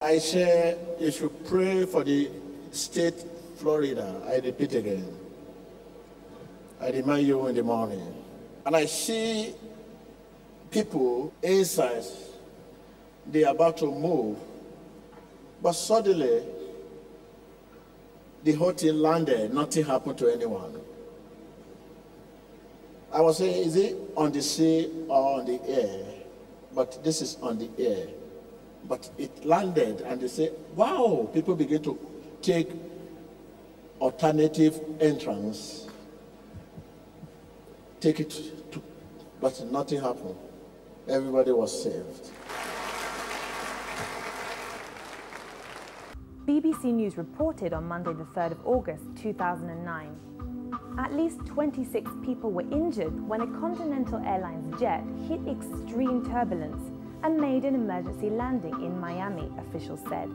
I say you should pray for the state Florida. I repeat again. I remind you in the morning. And I see people inside, they are about to move, but suddenly the whole thing landed, nothing happened to anyone. I was saying, is it on the sea or on the air? But this is on the air. But it landed and they say, wow, people begin to take alternative entrance, take it to, but nothing happened. Everybody was saved. BBC News reported on Monday the 3rd of August 2009. At least 26 people were injured when a Continental Airlines jet hit extreme turbulence and made an emergency landing in Miami, officials said.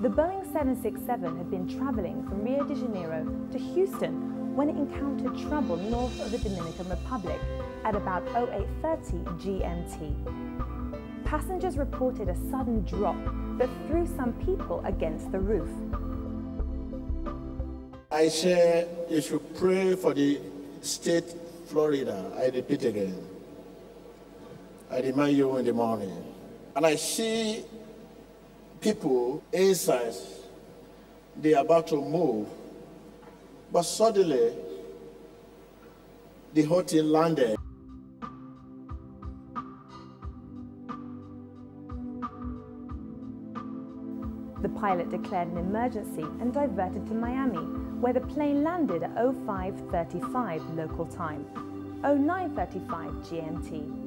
The Boeing 767 had been traveling from Rio de Janeiro to Houston when it encountered trouble north of the Dominican Republic at about 08:30 GMT. Passengers reported a sudden drop that threw some people against the roof. I say you should pray for the state Florida. I repeat again. I remind you in the morning. And I see people inside, they are about to move, but suddenly the whole thing landed. The pilot declared an emergency and diverted to Miami, where the plane landed at 05:35 local time, 09:35 GMT.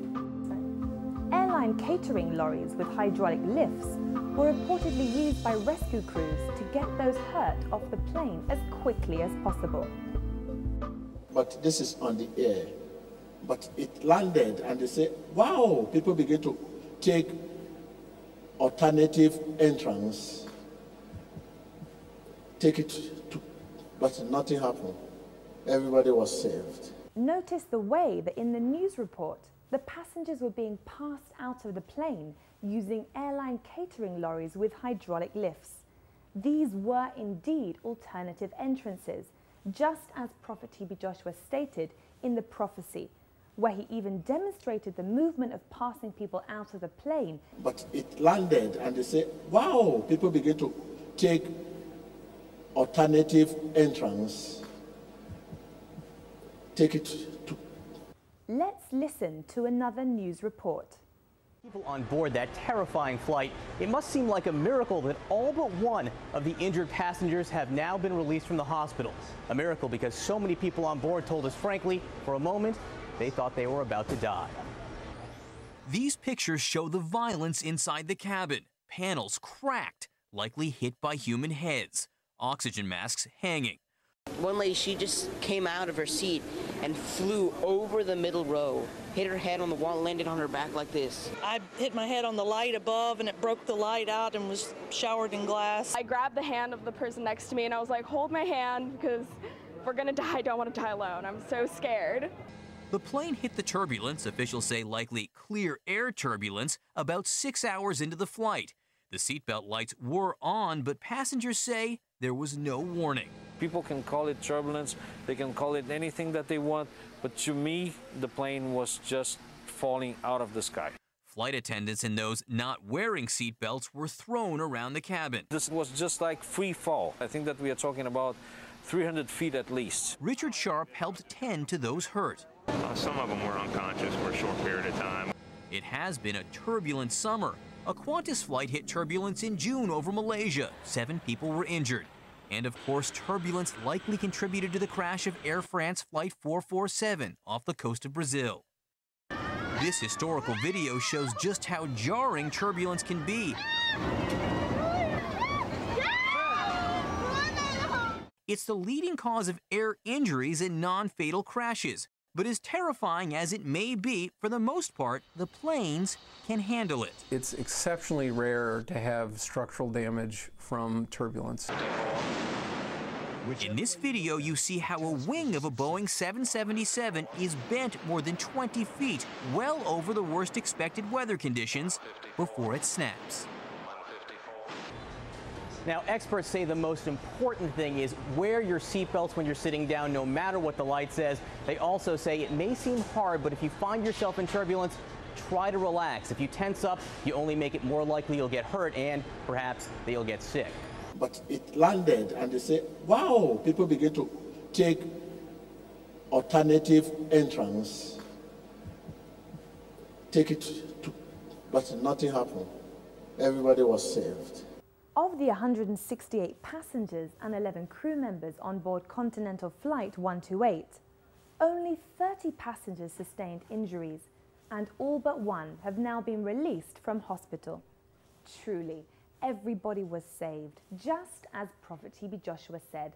Airline catering lorries with hydraulic lifts were reportedly used by rescue crews to get those hurt off the plane as quickly as possible. But this is on the air. But it landed and they say, wow, people begin to take alternative entrance, take it to, but nothing happened. Everybody was saved. Notice the way that in the news report, the passengers were being passed out of the plane using airline catering lorries with hydraulic lifts. These were indeed alternative entrances, just as Prophet T.B. Joshua stated in the prophecy, where he even demonstrated the movement of passing people out of the plane. But it landed and they say, wow, people begin to take alternative entrance, take it to. Let's listen to another news report. People on board that terrifying flight, it must seem like a miracle that all but one of the injured passengers have now been released from the hospital. A miracle because so many people on board told us, frankly, for a moment, they thought they were about to die. These pictures show the violence inside the cabin. Panels cracked, likely hit by human heads. Oxygen masks hanging. One lady, she just came out of her seat and flew over the middle row, hit her head on the wall, landed on her back like this. I hit my head on the light above and it broke the light out and was showered in glass. I grabbed the hand of the person next to me and I was like, hold my hand because if we're gonna die, I don't want to die alone. I'm so scared. The plane hit the turbulence, officials say likely clear air turbulence, about 6 hours into the flight. The seatbelt lights were on, but passengers say there was no warning. People can call it turbulence, they can call it anything that they want, but to me, the plane was just falling out of the sky. Flight attendants and those not wearing seatbelts were thrown around the cabin. This was just like free fall. I think that we are talking about 300 feet at least. Richard Sharp helped tend to those hurt. Some of them were unconscious for a short period of time. It has been a turbulent summer. A Qantas flight hit turbulence in June over Malaysia. 7 people were injured. And of course, turbulence likely contributed to the crash of Air France Flight 447 off the coast of Brazil. This historical video shows just how jarring turbulence can be. It's the leading cause of air injuries and non-fatal crashes. But as terrifying as it may be, for the most part, the planes can handle it. It's exceptionally rare to have structural damage from turbulence. In this video, you see how a wing of a Boeing 777 is bent more than 20 feet, well over the worst expected weather conditions, before it snaps. Now, experts say the most important thing is wear your seatbelts when you're sitting down, no matter what the light says. They also say it may seem hard, but if you find yourself in turbulence, try to relax. If you tense up, you only make it more likely you'll get hurt and perhaps that you'll get sick. But it landed and they say, wow, people begin to take alternative entrance, take it to, but nothing happened. Everybody was saved. Of the 168 passengers and 11 crew members on board Continental Flight 128, only 30 passengers sustained injuries, and all but one have now been released from hospital. Truly, everybody was saved, just as Prophet T.B. Joshua said.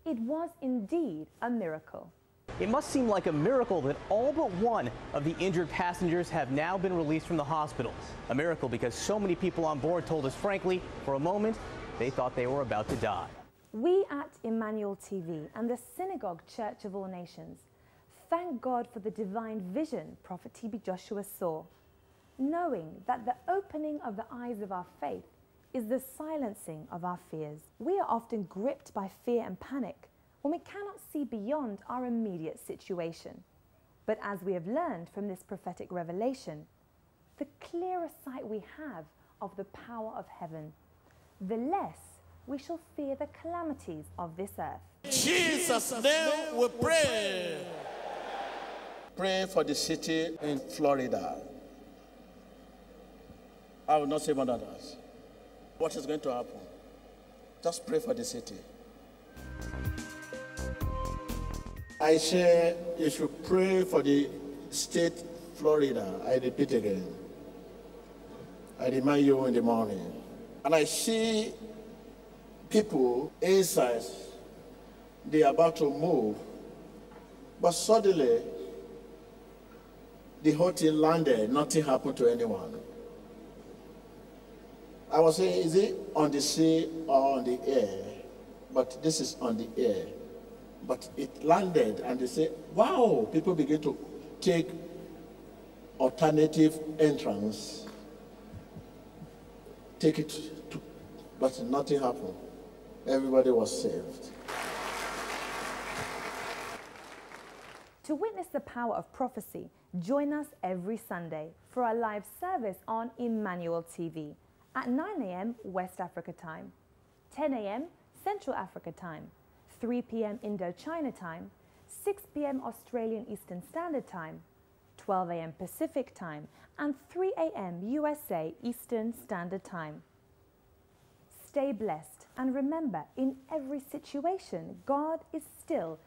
It was indeed a miracle. It must seem like a miracle that all but one of the injured passengers have now been released from the hospitals. A miracle because so many people on board told us, frankly, for a moment, they thought they were about to die. We at Emmanuel TV and the Synagogue Church of All Nations thank God for the divine vision Prophet T.B. Joshua saw, knowing that the opening of the eyes of our faith is the silencing of our fears. We are often gripped by fear and panic when we cannot see beyond our immediate situation. But as we have learned from this prophetic revelation, the clearer sight we have of the power of heaven, the less we shall fear the calamities of this earth. In Jesus' name we pray. Pray for the city in Florida. I will not say more than that. What is going to happen? Just pray for the city. I say you should pray for the state Florida. I repeat again. I remind you in the morning. And I see people inside, they are about to move. But suddenly, the whole thing landed, nothing happened to anyone. I was saying, is it on the sea or on the air? But this is on the air. But it landed and they say, wow, people begin to take alternative entrance, take it to, but nothing happened. Everybody was saved. To witness the power of prophecy, join us every Sunday for our live service on Emmanuel TV at 9 a.m. West Africa time, 10 a.m. Central Africa time, 3 p.m. Indo-China time, 6 p.m. Australian Eastern Standard Time, 12 a.m. Pacific time, and 3 a.m. USA Eastern Standard Time. Stay blessed and remember, in every situation, God is still